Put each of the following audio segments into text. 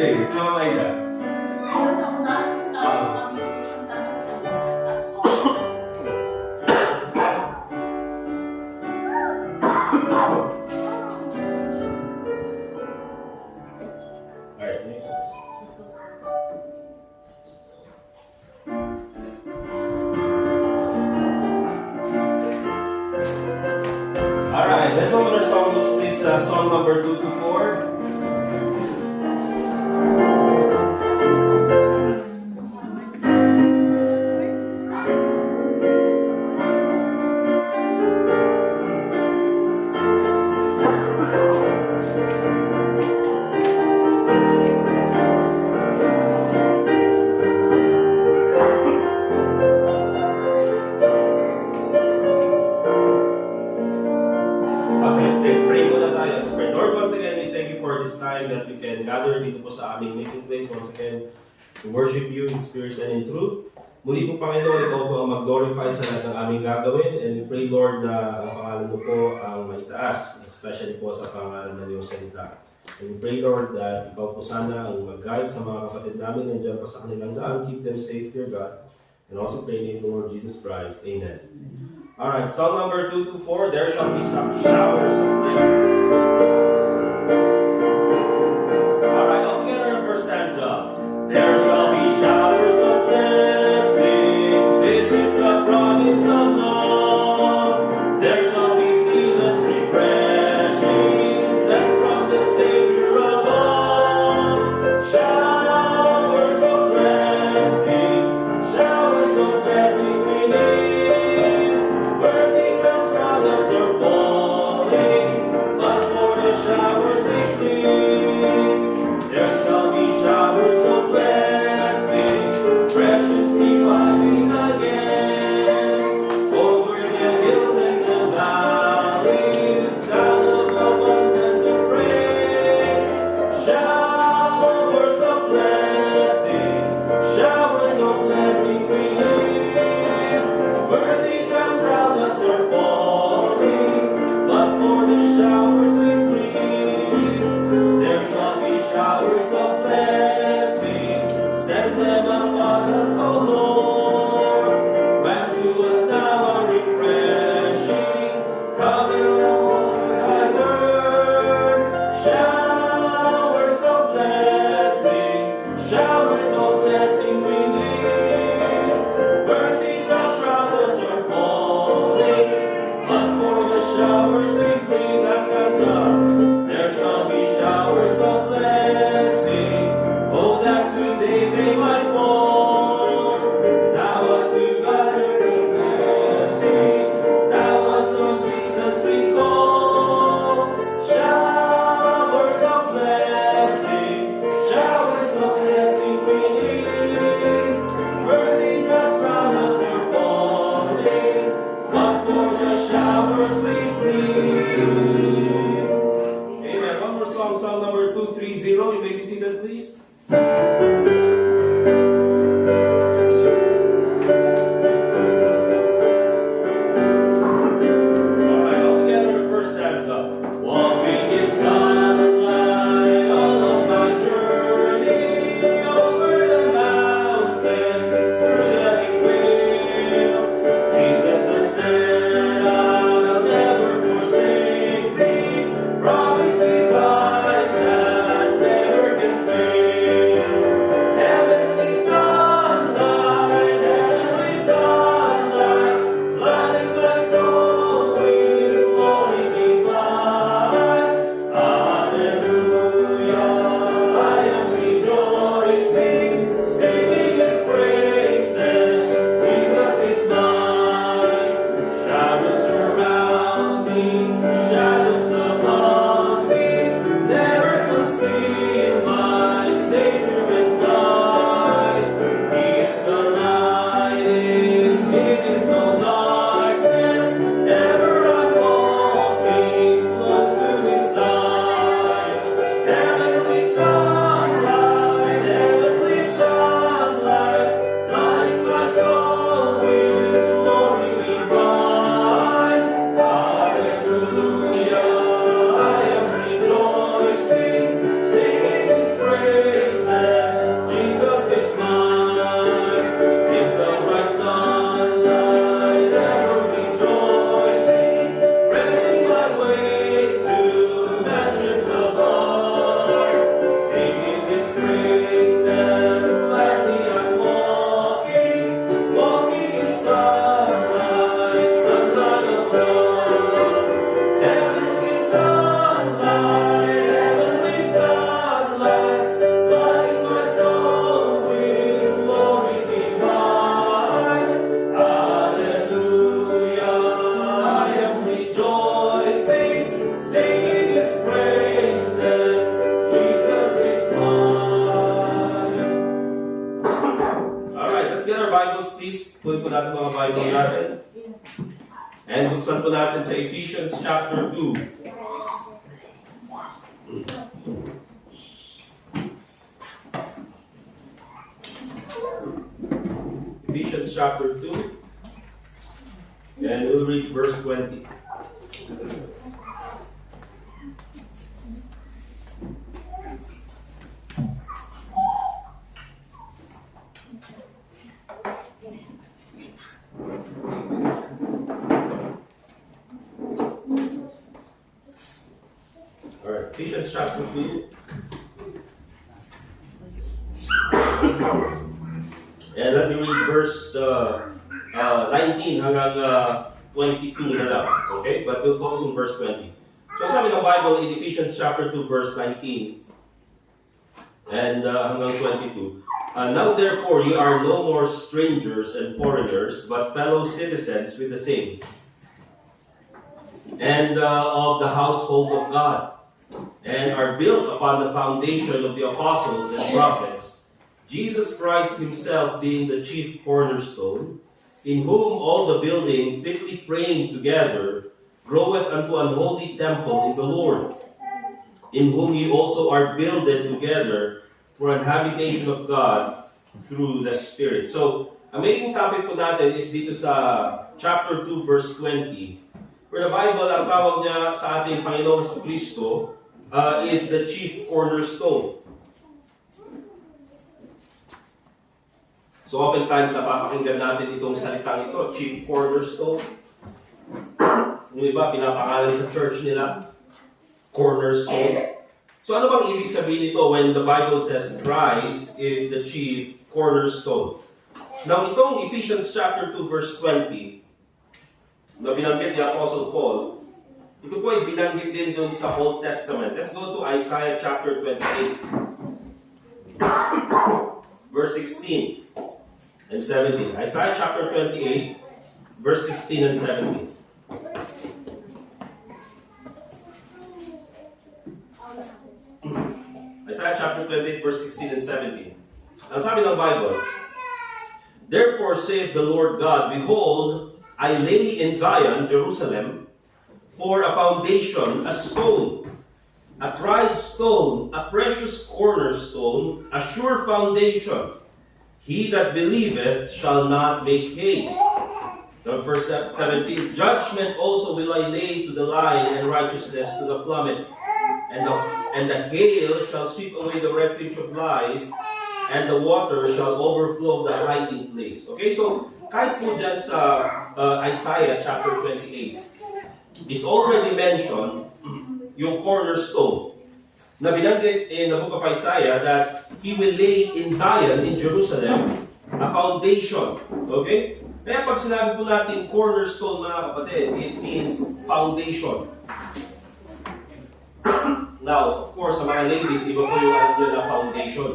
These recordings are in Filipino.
birthday. Si Mama Maida. Alright, let's open our songbooks, please. Song number 2 to 4. That we can gather dito po sa aming meeting place once again to worship you in spirit and in truth. Muli po Panginoon, ikaw po ang mag-glorify sa lahat ng aming gagawin, and we pray Lord na ang pangalan mo po ang maitaas, especially po sa pangalan ng iyong salita. And we pray Lord that ikaw po sana ang mag-guide sa mga kapatid namin nandiyan pa sa kanilang daan. Keep them safe, dear God. And also pray in the Lord Jesus Christ. Amen. Alright, song number 2 to 4. There shall be some showers of blessing. There shall be showers of blessing. This is the promise of love. There shall be seasons refreshing, sent from the Savior above. Showers of blessing we need. Mercy comes from us are falling, but for the Bible natin. And buksan po natin sa Ephesians chapter 2. Ephesians chapter 2. And we'll read verse 20. Alright, Ephesians chapter 2. And let me read verse 19 hanggang 22 na lang. Okay? But we'll focus on verse 20. So sabi ng Bible in Ephesians chapter 2 verse 19 and hanggang 22. Now therefore ye are no more strangers and foreigners, but fellow citizens with the saints, and of the household of God, and are built upon the foundation of the apostles and prophets, Jesus Christ himself being the chief cornerstone, in whom all the building fitly framed together groweth unto an holy temple in the Lord, in whom ye also are builded together for an habitation of God through the Spirit. So, ang main topic po natin is dito sa chapter 2 verse 20, where the Bible, ang tawag niya sa ating Panginoon sa Kristo, is the chief cornerstone. So oftentimes napapakinggan natin itong salitang ito, chief cornerstone. Yung iba, pinapangalan sa church nila, cornerstone. So ano bang ibig sabihin nito when the Bible says Christ is the chief cornerstone? Now itong Ephesians chapter 2 verse 20, na binanggit ni Apostle Paul, ito po ay binanggit din dun sa Old Testament. Let's go to Isaiah chapter 28, verse 16 and 17. Isaiah chapter 28, verse 16 and 17. Isaiah chapter 28, verse 16 and 17. Ang sabi ng Bible, therefore saith the Lord God, behold, I lay in Zion, Jerusalem, for a foundation, a stone, a tried stone, a precious cornerstone, a sure foundation. He that believeth shall not make haste. Now, verse 17, judgment also will I lay to the line, and righteousness to the plummet. And the hail shall sweep away the refuge of lies, and the water shall overflow the hiding place. Okay, so kahit po dyan sa Isaiah chapter 28, it's already mentioned yung cornerstone na binanggit in the book of Isaiah that He will lay in Zion, in Jerusalem, a foundation. Okay? Kaya pag sinabi po natin cornerstone, mga kapatid, it means foundation. Now, of course, sa mga ladies, iba po yung alam nyo na foundation.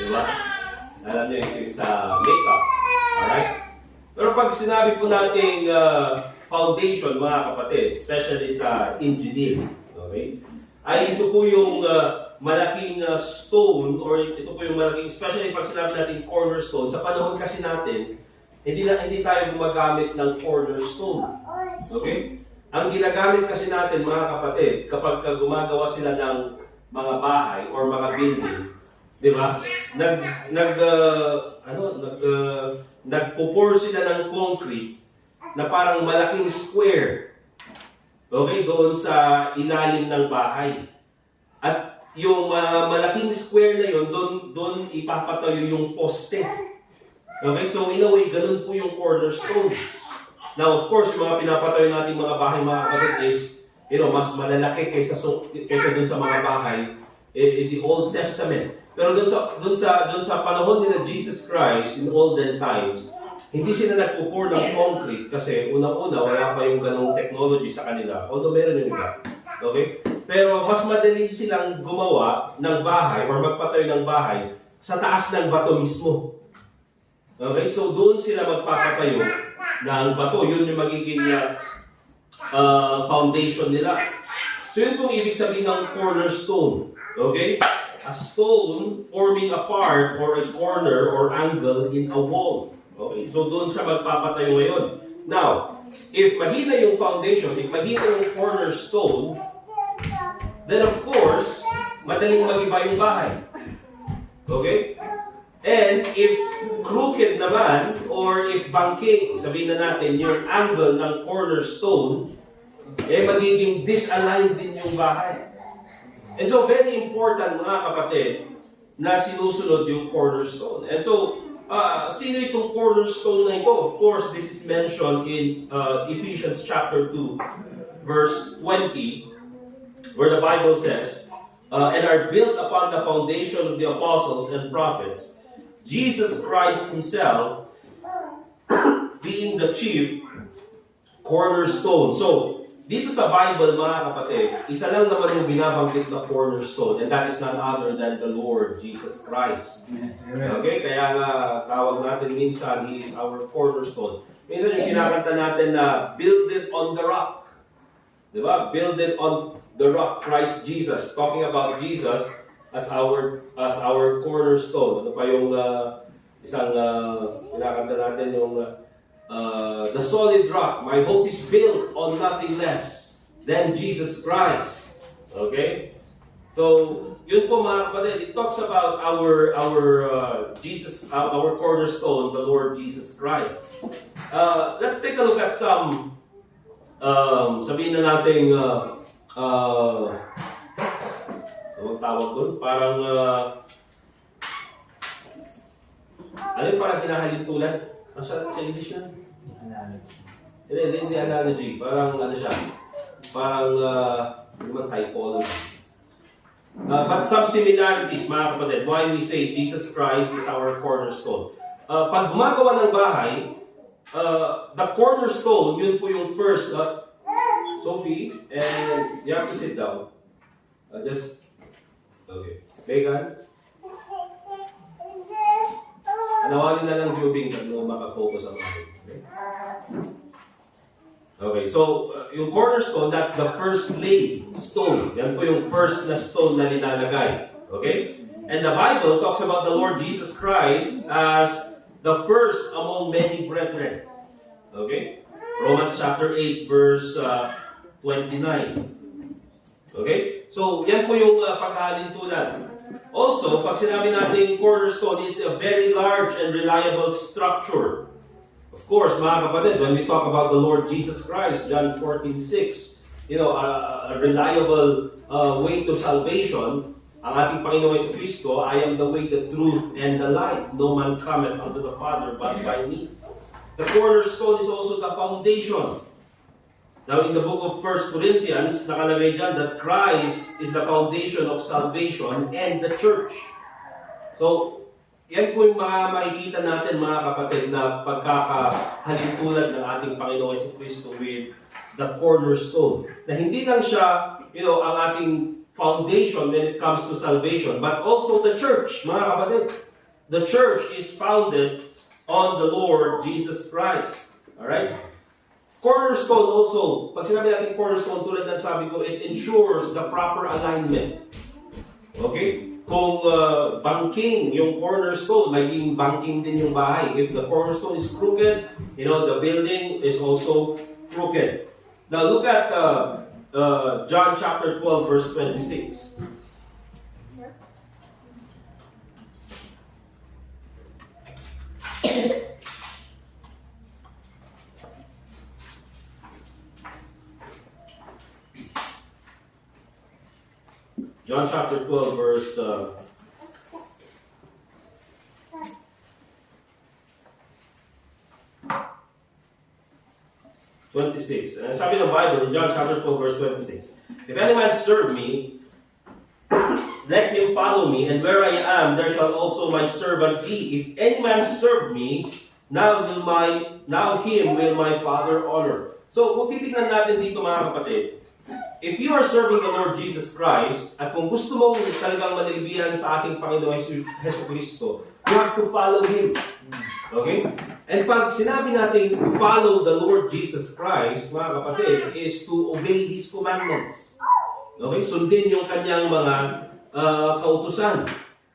Diba? Alam nyo yung sa makeup. Alright? Pero pag sinabi po natin foundation, mga kapatid, especially sa engineering, okay? Ay ito po yung malaking stone, or ito po yung malaking, especially pag sinabi natin cornerstone, sa panahon kasi natin, hindi tayo gumagamit ng cornerstone. Okay? Ang ginagamit kasi natin, mga kapatid, kapag gumagawa sila ng mga bahay or mga building, di ba? Nagpo-pour sila ng concrete na parang malaking square. Okay? Doon sa ilalim ng bahay. At yung malaking square na yun, doon ipapatayo yung poste. Okay? So, in a way, ganun po yung cornerstone. Now, of course, yung mga pinapatayo nating mga bahay, mga kapatid, is, mas malalaki kaysa dun sa mga bahay in the Old Testament. Pero dun sa panahon nila Jesus Christ, in olden times, hindi sila nagpo-pour ng concrete kasi unang-una, wala pa yung ganong technology sa kanila. Although meron yung iba. Okay? Pero mas madali silang gumawa ng bahay or magpatayo ng bahay sa taas ng bato mismo. Okay? So, doon sila magpapatayo ng bato. Yun yung magiging foundation nila. So, yun pong ibig sabihin ng cornerstone. Okay? A stone forming a part or a corner or angle in a wall. Okay? So doon siya magpapatayo ngayon. Now, if mahina yung foundation, if mahina yung cornerstone, then of course, madaling mag-iba yung bahay. Okay? And if crooked naman, or if banking, sabihin na natin, yung angle ng cornerstone, magiging disaligned din yung bahay. And so, very important mga kapatid, na sinusunod yung cornerstone. And so, sino itong cornerstone na ito? Of course, this is mentioned in Ephesians chapter 2, verse 20, where the Bible says, and are built upon the foundation of the apostles and prophets, Jesus Christ Himself being the chief cornerstone. So, dito sa Bible, mga kapatid, isa lang naman yung binabanggit na cornerstone, and that is none other than the Lord Jesus Christ. Okay? Kaya nga, tawag natin minsan, He is our cornerstone. Minsan yung kinakanta natin na, build it on the rock. Diba? Build it on the rock, Christ Jesus. Talking about Jesus as our cornerstone. Ano pa yung isang kinakanta natin yung the solid rock. My hope is built on nothing less than Jesus Christ. Okay? So, yun po mga kapatid, it talks about our Jesus, our cornerstone, the Lord Jesus Christ. Let's take a look at some sabihin na natin anong tawag doon? Parang ano yung parang hinahalintulad? Sa English na? Hindi si analogy. Parang ano siya? Parang hindi man typology. But some similarities, mga kapatid, why we say Jesus Christ is our cornerstone. Pag gumagawa ng bahay, the cornerstone, yun po yung first. Sophie, and you have to sit down. Okay. Megan? Anawalin na lang Jubing pag makafocus ang akin. Okay, so yung cornerstone, that's the first laid stone. Yan po yung first na stone na nilalagay. Okay? And the Bible talks about the Lord Jesus Christ as the first among many brethren. Okay? Romans chapter 8 verse 29. Okay? So, yan po yung paghahalintulad. Also, pag sinabi natin cornerstone, it's a very large and reliable structure. Of course, mga kapatid, when we talk about the Lord Jesus Christ, John 14:6, a reliable way to salvation, ang ating Panginoon Jesucristo, I am the way, the truth, and the life. No man cometh unto the Father but by me. The cornerstone is also the foundation. Now, in the book of 1 Corinthians, nakalagay dyan that Christ is the foundation of salvation and the church. So, yan po yung mga makikita natin, mga kapatid, na pagkakahalintulad ng ating Panginoon Jesucristo with the cornerstone. Na hindi lang siya, ang ating foundation when it comes to salvation, but also the church, mga kapatid. The church is founded on the Lord Jesus Christ. Alright? Cornerstone also, pag sinabi natin cornerstone, tulad ng sabi ko, it ensures the proper alignment. Okay? Kung banking yung cornerstone, magiging banking din yung bahay. If the cornerstone is crooked, the building is also crooked. Now look at John chapter 12 verse 26. John chapter 12 verse 26. And sabi ng Bible in John chapter 12 verse 26. If any man serve me, let him follow me, and where I am, there shall also my servant be. If any man serve me, now him will my Father honor. So, kung titignan natin dito mga kapatid, if you are serving the Lord Jesus Christ, at kung gusto mong talagang manilbihan sa ating Panginoon Jesucristo, you have to follow Him. Okay? And pag sinabi natin follow the Lord Jesus Christ, mga kapatid, is to obey His commandments. Okay? Sundin yung kanyang mga kautusan.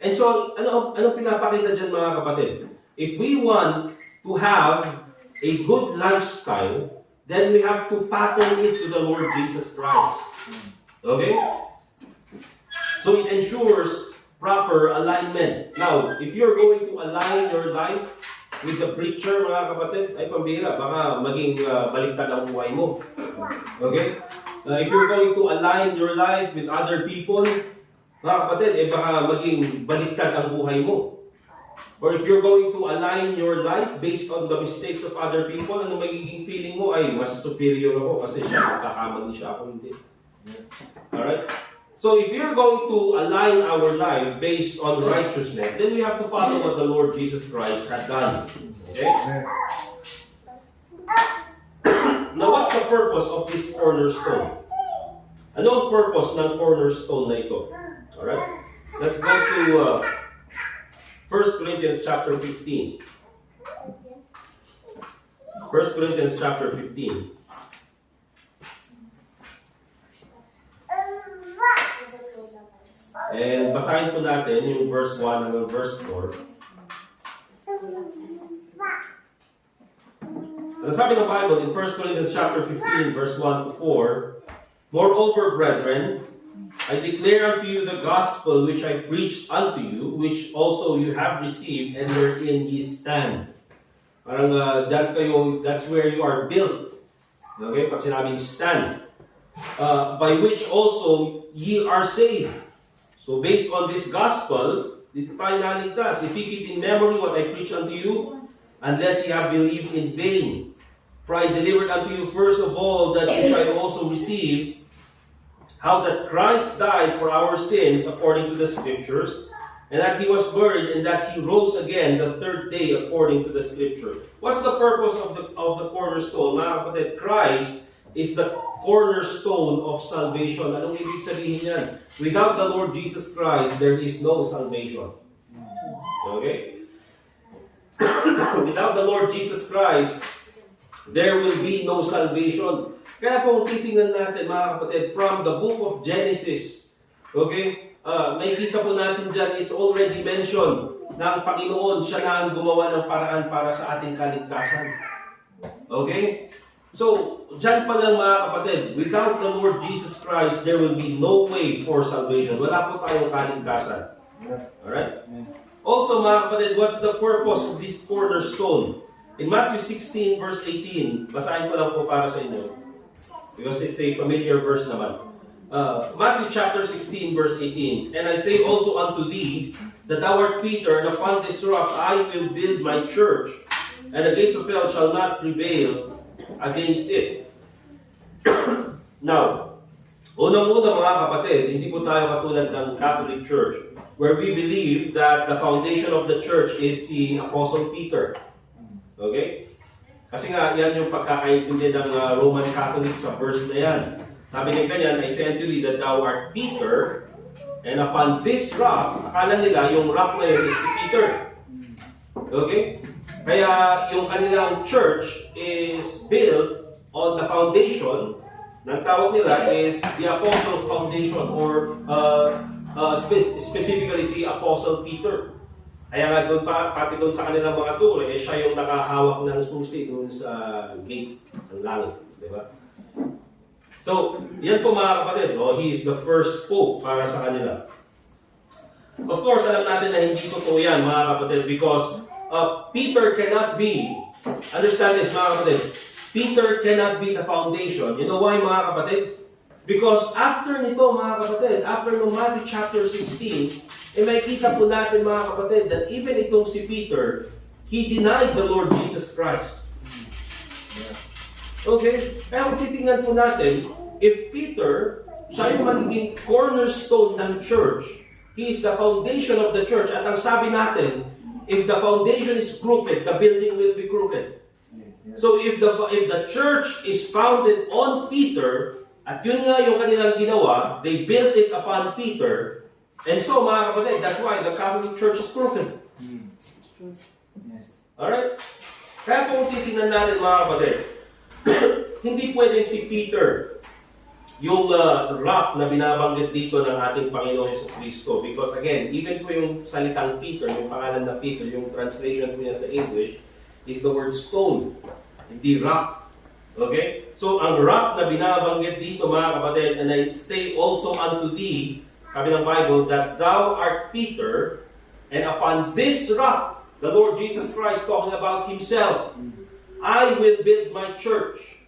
And so, anong pinapakita dyan mga kapatid? If we want to have a good lifestyle, then we have to pattern it to the Lord Jesus Christ. Okay? So it ensures proper alignment. Now, if you're going to align your life with the preacher, mga kapatid, ay pambira, baka maging baliktad ang buhay mo. Okay? If you're going to align your life with other people, mga kapatid, baka maging baliktad ang buhay mo. Or if you're going to align your life based on the mistakes of other people, ano magiging feeling mo? Ay, mas superior ako kasi siya, magkakamali siya, ako hindi. Alright? So if you're going to align our life based on righteousness, then we have to follow what the Lord Jesus Christ has done. Okay? Now, what's the purpose of this cornerstone? Ano ang purpose ng cornerstone na ito? Alright? Let's go to 1 Corinthians chapter 15. 1 Corinthians chapter 15. And basahin po natin yung verse 1 hanggang verse 4. Ang sabi ng Bible in 1 Corinthians chapter 15, verse 1 to 4, Moreover, brethren, I declare unto you the gospel which I preached unto you, which also you have received, and wherein ye stand. Parang dyan kayo, that's where you are built. Okay, pag sinabing stand. By which also ye are saved. So based on this gospel, dito tayo naligtas. If ye keep in memory what I preach unto you, unless ye have believed in vain. For I delivered unto you first of all that which I also received, how that Christ died for our sins according to the Scriptures, and that He was buried, and that He rose again the third day according to the Scripture. What's the purpose of the cornerstone? Mga kapatid, Christ is the cornerstone of salvation. Anong ibig sabihin yan? Without the Lord Jesus Christ, there is no salvation. Okay? Without the Lord Jesus Christ, there will be no salvation. Kaya po titingnan natin mga kapatid, from the book of Genesis, okay, may kita po natin dyan, it's already mentioned na ang Panginoon, siya na ang gumawa ng paraan para sa ating kaligtasan. Okay? So, dyan pa lang mga kapatid, without the Lord Jesus Christ, there will be no way for salvation. Wala po tayong kaligtasan. Alright? Also mga kapatid, what's the purpose of this cornerstone? In Matthew 16 verse 18, basahin ko lang po para sa inyo. Because it's a familiar verse naman. Matthew chapter 16 verse 18, And I say also unto thee, that thou art Peter, and upon this rock I will build my church, and the gates of hell shall not prevail against it. Now, unang-una mga kapatid, hindi po tayo katulad ng Catholic Church, where we believe that the foundation of the church is si Apostle Peter. Okay? Kasi nga, yan yung pagkakaintindi ng Roman Catholic sa verse na yan. Sabi niya ganyan, I say unto thee that thou art Peter, and upon this rock, akala nila yung rock na yun is si Peter. Okay? Kaya yung kanilang church is built on the foundation, ng tawag nila is the Apostles' Foundation, or specifically si Apostle Peter. Kaya nga doon pati doon sa kanilang mga turo, siya yung nakahawak ng susi doon sa gate ng langit. Di ba? So, yan po mga kapatid, he is the first pope para sa kanila. Of course, alam natin na hindi totoo yan mga kapatid, because Peter cannot be, understand this mga kapatid, Peter cannot be the foundation. You know why mga kapatid? Because after nito mga kapatid, after no Matthew chapter 16, may kita po natin mga kapatid that even itong si Peter, he denied the Lord Jesus Christ. Okay? Kaya kung titingnan po natin, if Peter, siya yung magiging cornerstone ng church, he is the foundation of the church, at ang sabi natin, if the foundation is crooked, the building will be crooked. So if the church is founded on Peter, at yun nga yung kanilang ginawa, they built it upon Peter, and so mga kapatid, that's why the Catholic Church is crooked. Alright? Kaya kung titingnan natin mga kapatid, hindi pwedeng si Peter yung rock na binabanggit dito ng ating Panginoon Jesucristo. Because again, even po yung salitang Peter, yung pangalan na Peter, yung translation po niya sa English, is the word stone, hindi rock. Okay? So, ang rock na binabanggit dito, mga kapatid, and I say also unto thee, sabi ng Bible, that thou art Peter, and upon this rock, the Lord Jesus Christ talking about Himself, I will build my church,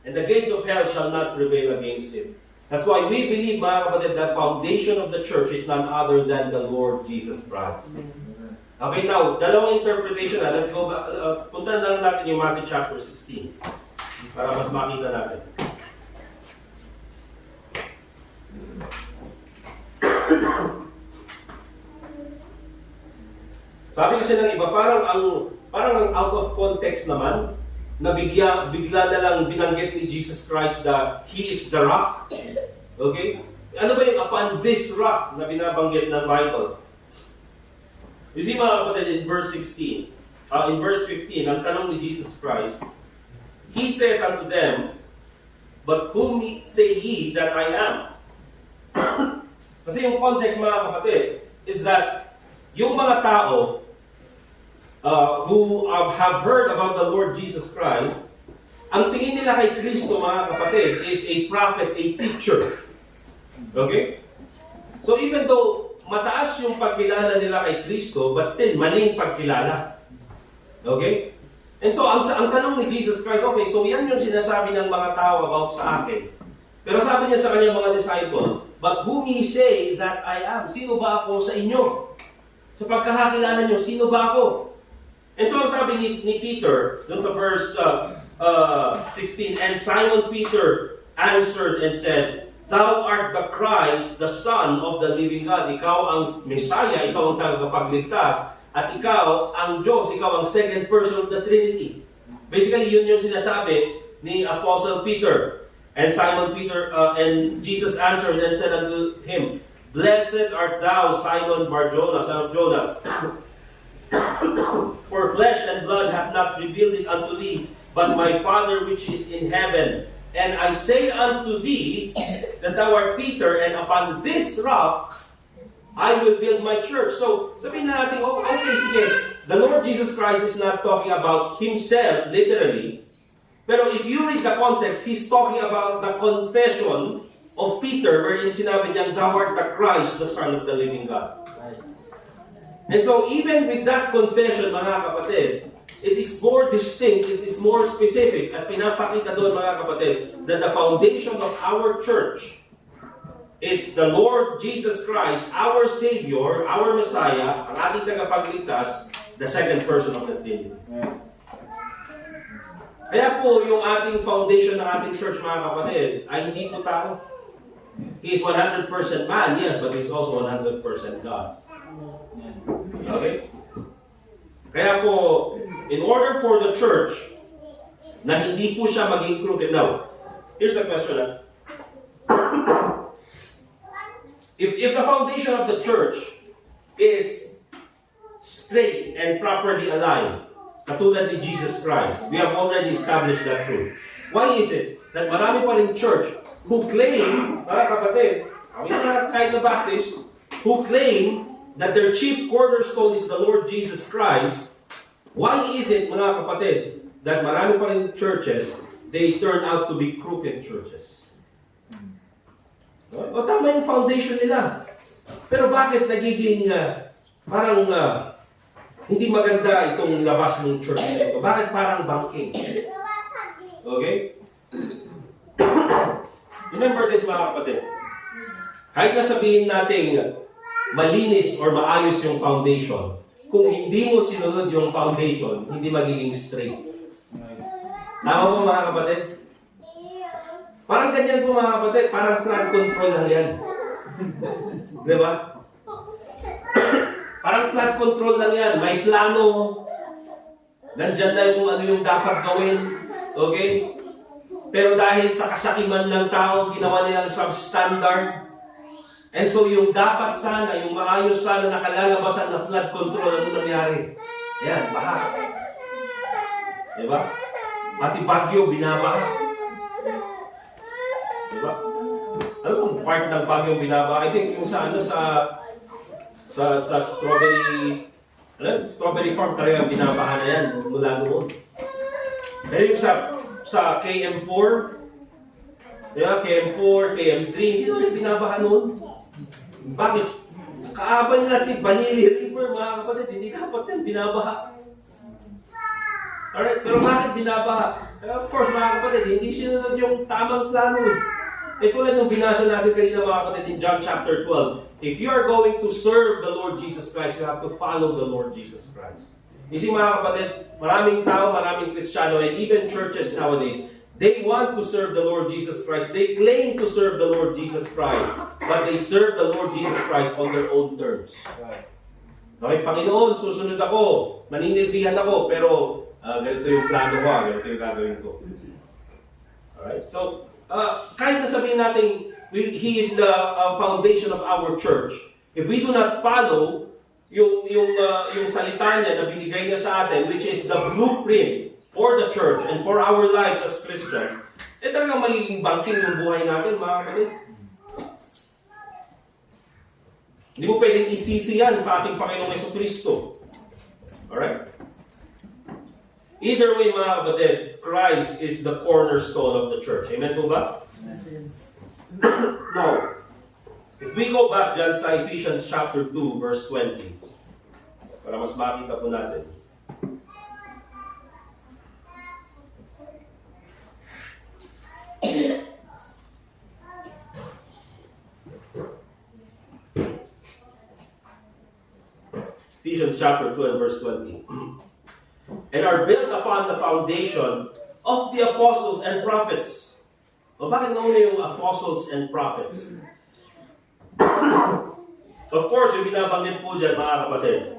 and the gates of hell shall not prevail against it. That's why we believe, mga kapatid, the foundation of the church is none other than the Lord Jesus Christ. Okay, now, dalawang interpretation na. Let's go back. Punta na lang natin yung Matthew chapter 16 para mas makita natin. Sabi kasi ng iba, parang ang out of context naman, na bigla na lang binanggit ni Jesus Christ that He is the rock. Okay? Ano ba yung upon this rock na binabanggit ng Bible? You see, mga kapatid, in verse 16, in verse 15, ang tanong ni Jesus Christ, He said unto them, but whom say ye that I am? Kasi yung context, mga kapatid, is that yung mga tao who have heard about the Lord Jesus Christ, ang tingin nila kay Kristo, mga kapatid, is a prophet, a teacher. Okay? So even though mataas yung pagkilala nila kay Kristo, but still maling pagkilala. Okay? And so ang tanong ni Jesus Christ, okay, so yan yung sinasabi ng mga tao about sa akin. Pero sabi niya sa kanyang mga disciples, but whom ye say that I am? Sino ba ako sa inyo? Sa pagkakakilala nyo, sino ba ako? And so ang sabi ni Peter, dun sa verse 16, and Simon Peter answered and said, Thou art the Christ, the Son of the living God. Ikaw ang Messiah, ikaw ang tagapagligtas, at ikaw ang Diyos, ikaw ang second person of the Trinity. Basically, yun yung sinasabi ni Apostle Peter. And Simon Peter, and Jesus answered and said unto him, Blessed art thou, Simon Bar-Jonas, son of Jonas. For flesh and blood hath not revealed it unto thee, but my Father which is in heaven. And I say unto thee, that thou art Peter, and upon this rock I will build my church. So, sabihin na natin, okay, sige, the Lord Jesus Christ is not talking about Himself, literally. Pero if you read the context, He's talking about the confession of Peter, wherein sinabi niyang, Thou art the Christ, the Son of the living God. And so, even with that confession, mga kapatid, it is more distinct, it is more specific, at pinapakita doon, mga kapatid, that the foundation of our church is the Lord Jesus Christ, our Savior, our Messiah, ang ating tagapagligtas, the second person of the Trinity. Kaya po, yung ating foundation ng ating church, mga kapatid, ay hindi po tao. He is 100% man, yes, but He is also 100% God. Okay? Kaya po, in order for the church na hindi po siya maging crooked. Now, here's the question. If the foundation of the church is straight and properly aligned, katulad ni Jesus Christ, we have already established that truth. Why is it that marami pa rin church who claim, mga kapatid, kahit na Baptist, who claim that their chief cornerstone is the Lord Jesus Christ? Why is it, mga kapatid, that marami pa rin churches, they turn out to be crooked churches? O tama yung foundation nila. Pero bakit nagiging parang hindi maganda itong labas ng church na ito? Bakit parang banking? Okay? Remember this, mga kapatid. Kahit na sabihin natin malinis or maayos yung foundation, kung hindi mo sinunod yung foundation, hindi magiging straight. Tama po, mga kapatid? Parang ganyan po, mga kapatid, parang flood control lang yan. Diba? Parang flood control lang yan. May plano. Nandyan na kung ano yung dapat gawin. Okay? Pero dahil sa kasakiman ng tao, ginawa nilang substandard. And so yung dapat sana, yung maayos sana nakalalabasan na flood control, ano nangyari? Ayan, baha. Diba? Pati Baguio, binabaha. Diba? Ano kung part ng Baguio binabaha? I think yung sa strawberry Strawberry farm talagang binabahan na yan mula noon. Kaya yung sa KM4, KM4, KM3, hindi naman yung binabahan noon. Bakit? Kaabay natin, Banili River, mga kapatid, hindi dapat yan binabaha. Alright, pero bakit binabaha? Of course, mga kapatid, hindi sinunod yung tamang plano. Tulad ng binasa natin kanina, mga kapatid, in John chapter 12. If you are going to serve the Lord Jesus Christ, you have to follow the Lord Jesus Christ. You see, mga kapatid, maraming tao, maraming Kristiyano, and even churches nowadays, they want to serve the Lord Jesus Christ. They claim to serve the Lord Jesus Christ, but they serve the Lord Jesus Christ on their own terms. Okay, Panginoon, susunod ako, maninilbihan ako, pero ganito yung plano ko, ganito yung gagawin ko. Alright, so, kahit na sabihin natin, He is the foundation of our church, if we do not follow yung salita niya na binigay niya sa atin, which is the blueprint for the church and for our lives as Christians, talagang magiging bangking yung buhay natin, mga kapatid. Hindi mo pwedeng isisi yan sa ating Panginoong Jesucristo. Alright? Either way, mga kapatid, Christ is the cornerstone of the church. Amen po ba? Amen. Now, if we go back dyan sa Ephesians chapter 2, verse 20, para mas makita po natin. Ephesians chapter 2 and verse 20. And are built upon the foundation of the apostles and prophets. O bakit nauna yung apostles and prophets? Of course, yung binabanggit po dyan, mga kapatid,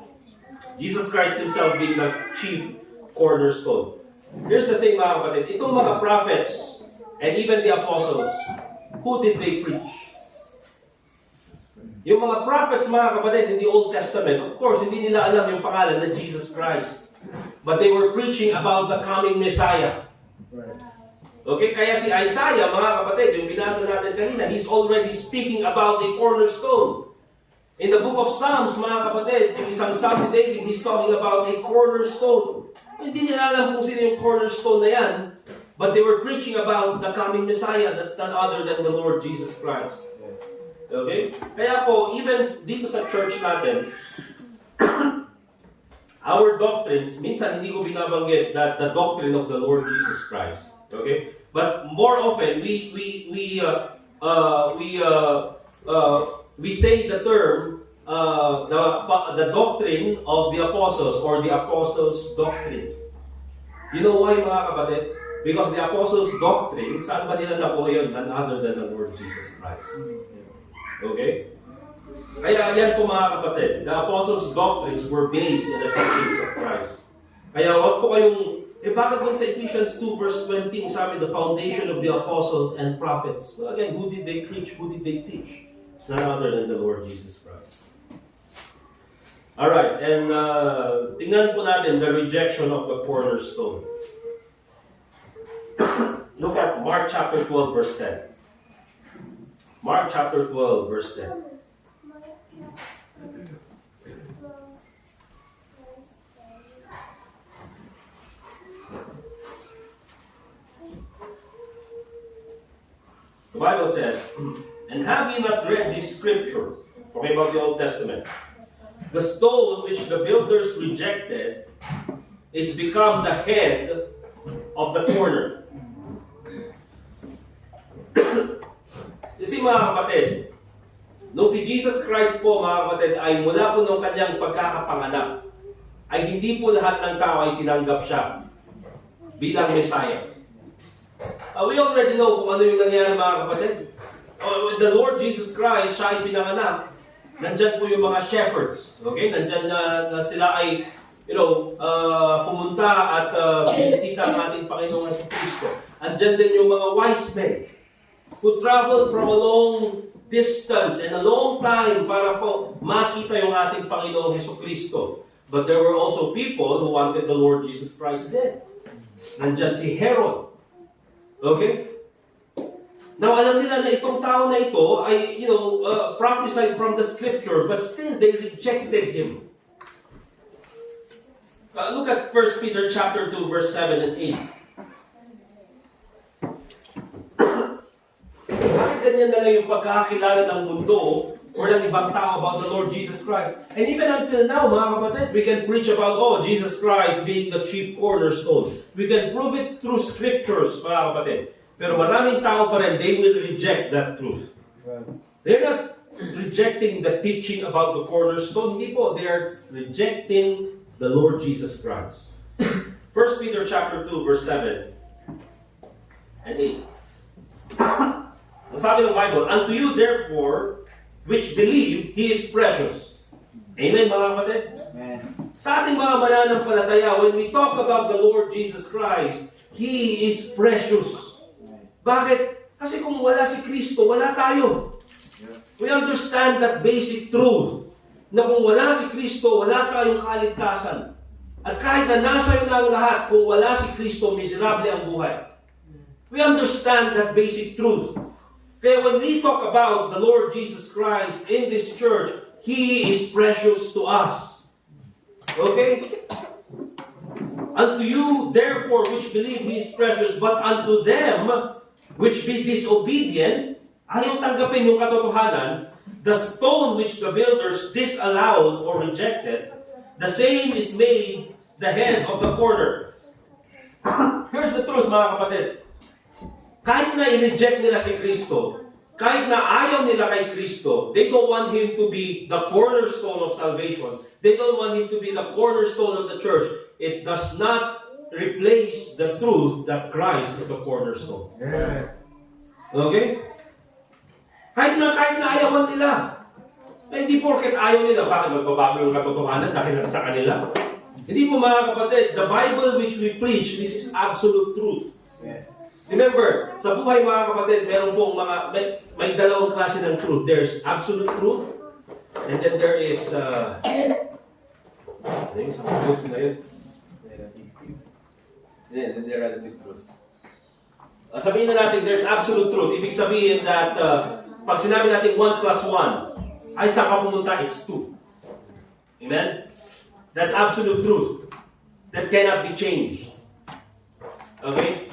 Jesus Christ Himself being the chief cornerstone. Here's the thing, mga kapatid, itong mga prophets and even the apostles, who did they preach? Yung mga prophets, mga kapatid, in the Old Testament, of course, hindi nila alam yung pangalan na Jesus Christ. But they were preaching about the coming Messiah. Okay, kaya si Isaiah, mga kapatid, yung binasa natin kanina, he's already speaking about the cornerstone. In the book of Psalms, mga kapatid, yung isang Psalm ni David, he's talking about a cornerstone. Hindi nila alam kung sino yung cornerstone na yan, but they were preaching about the coming Messiah. That's none other than the Lord Jesus Christ. Okay? Kaya po, even dito sa church natin, our doctrines, minsan hindi ko binabanggit that the doctrine of the Lord Jesus Christ. Okay? But more often, we say the term, the doctrine of the apostles or the apostles' doctrine. You know why, mga kapatid? Because the apostles' doctrine, saan ba nila nakuha yun? None other than the Lord Jesus Christ. Okay? Kaya yan po, mga kapatid, the apostles' doctrines were based in the teachings of Christ. Kaya wag po kayong, bakit dun sa Ephesians 2 verse 20, sabi, the foundation of the apostles and prophets. Well, again, who did they preach? Who did they teach? It's none other than the Lord Jesus Christ. Alright, and tingnan po natin the rejection of the cornerstone. Look at Mark chapter 12 verse 10. Mark chapter 12 verse 10. The Bible says, and have ye not read this scripture, talking about the Old Testament, the stone which the builders rejected is become the head of the corner. You see, mga kapatid, nung si Jesus Christ po, mga kapatid, ay mula po nung kanyang pagkakapanganak, ay hindi po lahat ng tao ay tinanggap siya bilang Messiah. We already know kung ano yung nangyari, mga kapatid. The Lord Jesus Christ, siya ay pinanganak. Nandyan po yung mga shepherds. Okay? Nandyan na sila ay, pumunta at binisita ang ating Panginoong Jesucristo. Andyan din yung mga wise men who traveled from a long distance and a long time para po makita yung ating Panginoong Jesucristo. But there were also people who wanted the Lord Jesus Christ dead. Nandyan si Herod. Okay? Now, alam nila na itong tao na ito ay, prophesied from the scripture, but still they rejected him. Look at 1 Peter chapter 2, verse 7 and 8. Bakit ganyan na lang yung pagkakakilala ng mundo or ng ibang tao about the Lord Jesus Christ? And even until now, mga kapatid, we can preach about, Jesus Christ being the chief cornerstone. We can prove it through scriptures, mga kapatid. Pero maraming tao pa rin, they will reject that truth. They're not rejecting the teaching about the cornerstone. Hindi po, they are rejecting the Lord Jesus Christ. 1 Peter chapter 2, verse 7 and 8. Ang sabi ng Bible, unto you therefore, which believe, He is precious. Amen, mga kapatid? Amen. Sa ating mga mananampalataya, when we talk about the Lord Jesus Christ, He is precious. Bakit? Kasi kung wala si Kristo, wala tayo. We understand that basic truth, na kung wala si Kristo, wala tayong kaligtasan. At kahit na nasa iyo na ang lahat, kung wala si Kristo, miserable ang buhay. We understand that basic truth. Kaya when we talk about the Lord Jesus Christ in this church, He is precious to us. Okay? Unto you, therefore, which believe He is precious, but unto them which be disobedient, ayaw tanggapin yung katotohanan, the stone which the builders disallowed or rejected, the same is made the head of the corner. Here's the truth, mga kapatid. Kahit na i-reject nila si Kristo, kahit na ayaw nila kay Kristo, they don't want Him to be the cornerstone of salvation. They don't want Him to be the cornerstone of the church. It does not replace the truth that Christ is the cornerstone. Okay? Kahit na ayawan nila. Eh, hindi porket ayaw nila, bakit magbabago yung katotohanan dahil sa kanila? Hindi po, mga kapatid, the Bible which we preach, this is absolute truth. Remember, sa buhay, mga kapatid, meron pong may dalawang klase ng truth. There's absolute truth, and then there is, ano yung isang truth na yun? Relative truth. Yeah, then there's relative truth. Sabihin na natin, there's absolute truth. Ibig sabihin that, pag sinabi natin 1 plus 1, ay saan ka pumunta, it's 2. Amen? That's absolute truth. That cannot be changed. Okay?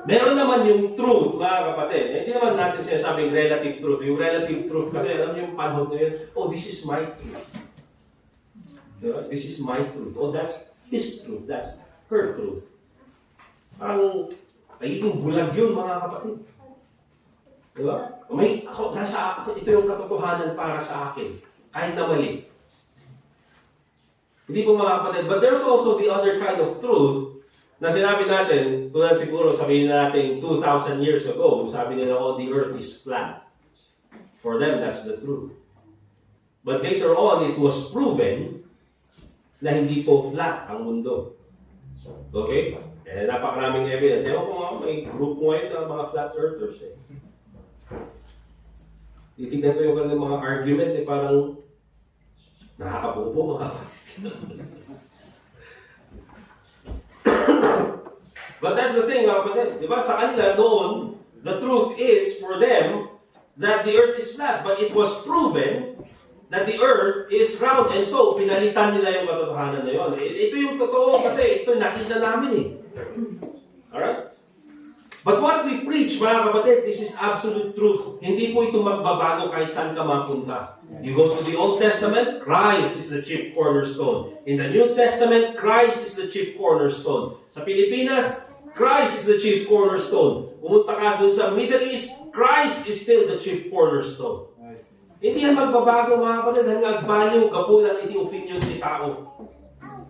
Meron naman yung truth, mga kapatid. Hindi naman natin sinasabing relative truth. Yung relative truth, kasi alam niyo yung panahon na yun, this is my truth. Diba? This is my truth. That's his truth. That's her truth. Parang, nagiging bulag yun, mga kapatid. Diba? Ito yung katotohanan para sa akin. Kahit na mali. Hindi po, mga kapatid. But there's also the other kind of truth na sinabi natin, tulad siguro sabihin natin 2,000 years ago, sabi nila, the earth is flat. For them, that's the truth. But later on, it was proven na hindi po flat ang mundo. Okay? Eh, napakaraming evidence. Ewan ko may group ngayon ng mga flat earthers. Titignan ko yung kanilang mga argument, parang nakakabobo mga But that's the thing, mga kapatid. Diba? Sa kanila noon, the truth is for them that the earth is flat. But it was proven that the earth is round. And so, pinalitan nila yung katotohanan na yun. Ito yung totoo kasi ito nakita namin eh. Alright? But what we preach, mga kapatid, this is absolute truth. Hindi po ito magbabago kahit saan ka mapunta. You go to the Old Testament, Christ is the chief cornerstone. In the New Testament, Christ is the chief cornerstone. Sa Pilipinas, Christ is the chief cornerstone. Pumunta ka dun sa Middle East, Christ is still the chief cornerstone. Hindi yan magbabago, mga kapatid, hanggang baliw kapulang iti opinion ni tao.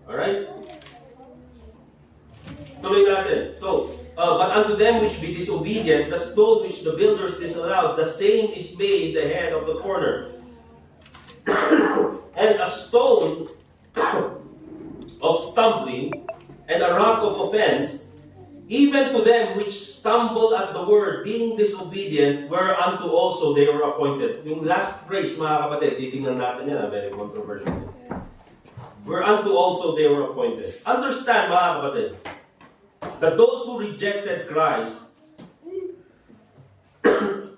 Alright? Tuloy natin. So, but unto them which be disobedient, the stone which the builders disallowed, the same is made the head of the corner. And a stone of stumbling and a rock of offense, even to them which stumble at the word, being disobedient, whereunto also they were appointed. Yung last phrase, mga kapatid, titingnan natin yan, very controversial. Whereunto also they were appointed. Understand, mga kapatid, that those who rejected Christ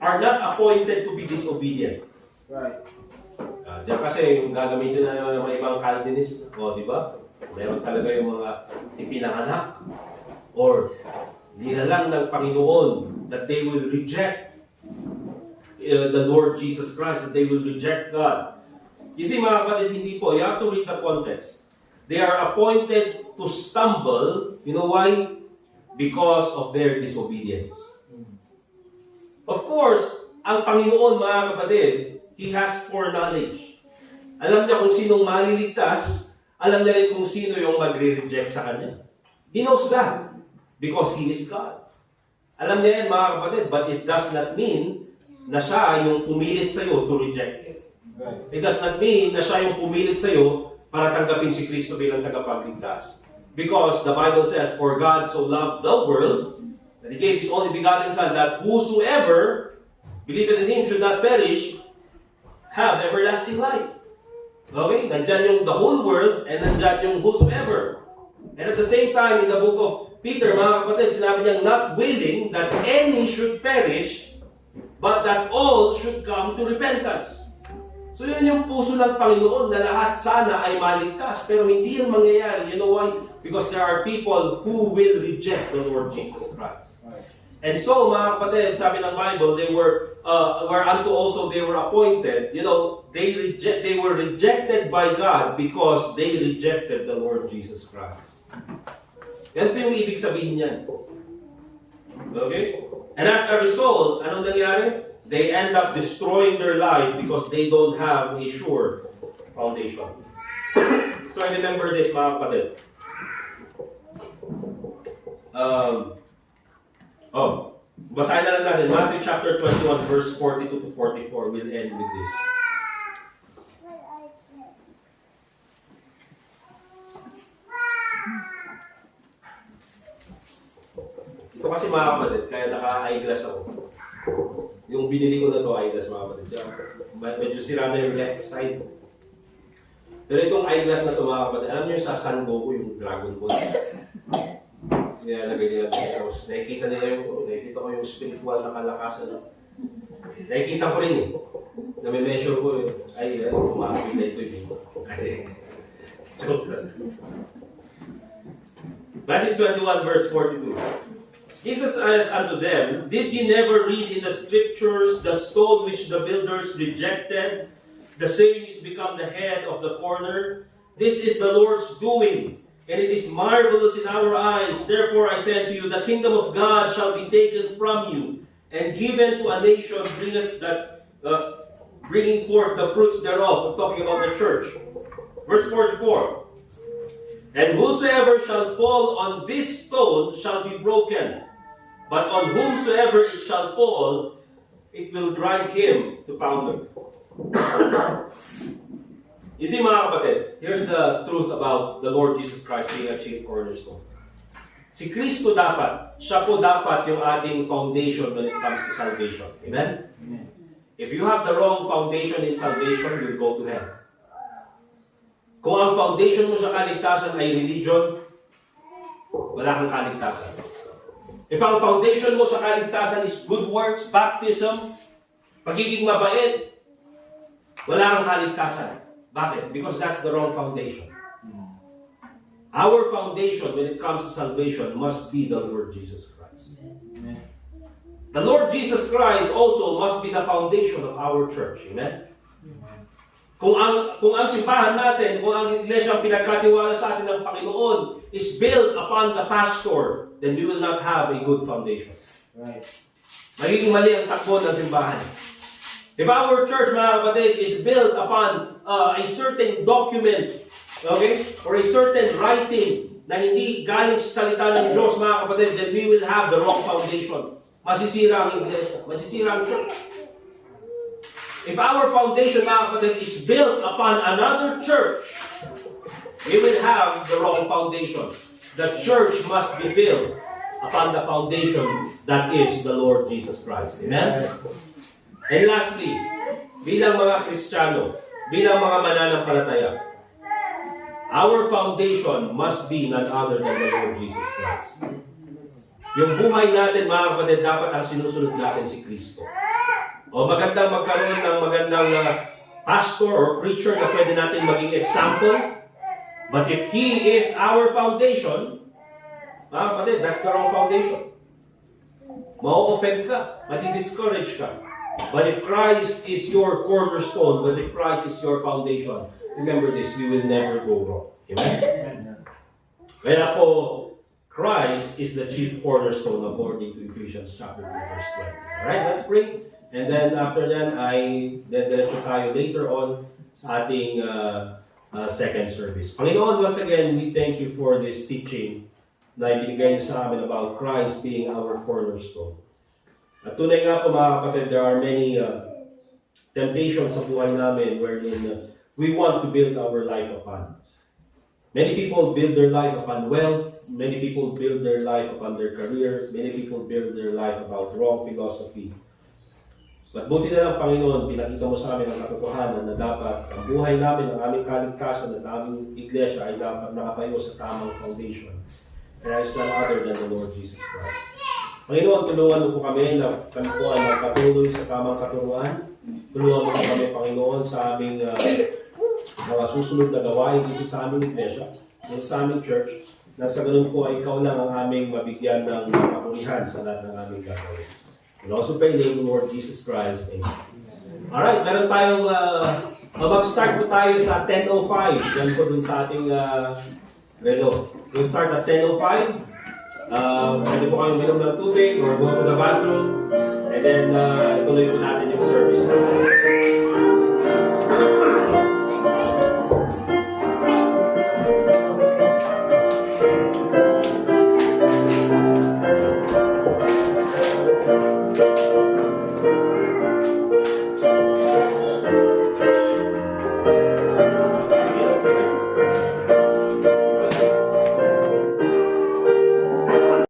are not appointed to be disobedient. Right. Diyan kasi yung gagamitin na yung mga ibang Calvinist, di ba? Meron talaga yung mga ipinanganak or nilalang ng Panginoon that they will reject the Lord Jesus Christ, that they will reject God. You see, mga kapatid, hindi po. You have to read the context. They are appointed to stumble. You know why? Because of their disobedience. Of course, ang Panginoon, mga kapatid, He has foreknowledge. Alam niya kung sinong maliligtas, alam niya rin kung sino yung magre-reject sa Kanya. He knows that because He is God. Alam niya yan, mga kapatid, but it does not mean na siya yung pumilit sa'yo to reject Him. It does not mean na siya yung pumilit sa'yo para tanggapin si Kristo bilang tagapagligtas. Because the Bible says, "For God so loved the world, that He gave His only begotten Son, that whosoever believeth in Him should not perish, have everlasting life." Okay? Nandyan yung the whole world, and nandyan yung whosoever. And at the same time, in the book of Peter, mga kapatid, sinabi niya, not willing that any should perish, but that all should come to repentance. So yun yung puso ng Panginoon na lahat sana ay maligtas, pero hindi yun mangyayari. You know why? Because there are people who will reject the Lord Jesus Christ. And so, mga kapatid, sabi ng Bible, they were whereunto also they were appointed. You know, they were rejected by God because they rejected the Lord Jesus Christ. Yan po yung ibig sabihin niyan. Okay? And as a result, anong nangyari? They end up destroying their life because they don't have a sure foundation. So I remember this, mga kapatid. Basahin na lang natin. Matthew chapter 21, verse 42 to 44. We'll end with this. Ito kasi, mga kapatid, kaya naka-eyeglass ako. Yung binili ko na to eyeglass, mga kapatid. Medyo sira na yung left side. Pero itong eyeglass na to, mga kapatid, alam niyo sa San Goku, yung Dragon Ball. Nilalagay nila ito. Nakikita ko yung spiritual na kalakasan. Nakikita ko rin na-measure ko kumakita ito yung joke lang. Matthew 21 verse 42. Jesus said unto them, "Did ye never read in the scriptures, the stone which the builders rejected, the same is become the head of the corner? This is the Lord's doing, and it is marvelous in our eyes. Therefore I say unto you, the kingdom of God shall be taken from you, and given to a nation bringing forth the fruits thereof." I'm talking about the church. Verse 44. "And whosoever shall fall on this stone shall be broken, but on whomsoever it shall fall, it will grind him to powder." You see, mga kapatid, here's the truth about the Lord Jesus Christ being a chief cornerstone. Si Kristo siya po dapat yung ating foundation when it comes to salvation. Amen? Amen. If you have the wrong foundation in salvation, you'll go to hell. Kung ang foundation mo sa kaligtasan ay religion, wala kang kaligtasan. If ang foundation mo sa kaligtasan is good works, baptism, pagiging mabait, wala kang kaligtasan. Bakit? Because that's the wrong foundation. Our foundation when it comes to salvation must be the Lord Jesus Christ. Amen. The Lord Jesus Christ also must be the foundation of our church. Amen? Kung ang simbahan natin, kung ang iglesia ang pinagkatiwala sa atin ng Panginoon is built upon the pastor, then we will not have a good foundation. Right. Magiging mali ang takbo ng simbahan. If our church, mga kapatid, is built upon a certain document, okay, or a certain writing na hindi galing sa salita ng Diyos, mga kapatid, then we will have the wrong foundation. Masisira ang iglesia, masisira ang church. If our foundation, mga kapatid, is built upon another church, we will have the wrong foundation. The church must be built upon the foundation that is the Lord Jesus Christ. Amen? And lastly, bilang mga Kristiyano, bilang mga mananampalataya, our foundation must be none other than the Lord Jesus Christ. Yung buhay natin, mga kapatid, dapat ang sinusunod natin si Kristo. O magandang magkaroon ng magandang pastor or preacher na pwede natin maging example. But if He is our foundation, that's the wrong foundation. Ma-offend ka, madi-discourage ka. But if Christ is your cornerstone, but if Christ is your foundation, remember this, you will never go wrong. Amen? Kaya po, Christ is the chief cornerstone according to Ephesians chapter 2, verse 20. Alright, let's pray. And then after that, dediretso tayo later on sa ating second service. Panginoon, once again, we thank you for this teaching na ibinigay niyo sa amin about Christ being our cornerstone. At tunay nga po mga kapatid, there are many temptations sa buhay namin wherein we want to build our life upon. Many people build their life upon wealth. Many people build their life upon their career. Many people build their life about wrong philosophy. But buti na lang, Panginoon, pinakita mo sa amin ang katotohanan na dapat ang buhay namin, ang aming kaligtasan, at aming iglesia ay dapat nakatayo sa tamang foundation. And is none other than the Lord Jesus Christ. Panginoon, tulungan mo po kami na kami po ay magpatuloy sa tamang katuruan. Tulungan mo po kami, Panginoon, sa aming mga susunod na gawain dito sa aming iglesia, dito sa aming church, na sa ganun po ay ikaw lang ang aming mabigyan ng kapulihan sa lahat ng aming gagawin. And also pray in the name of Lord Jesus Christ. Amen. Alright, meron tayong, mag-start po tayo sa 10:05. Yan po dun sa ating relo. We'll start at 10:05. Pwede po kayong minom ng tubig or go to the bathroom. And then, ituloy po natin yung service natin.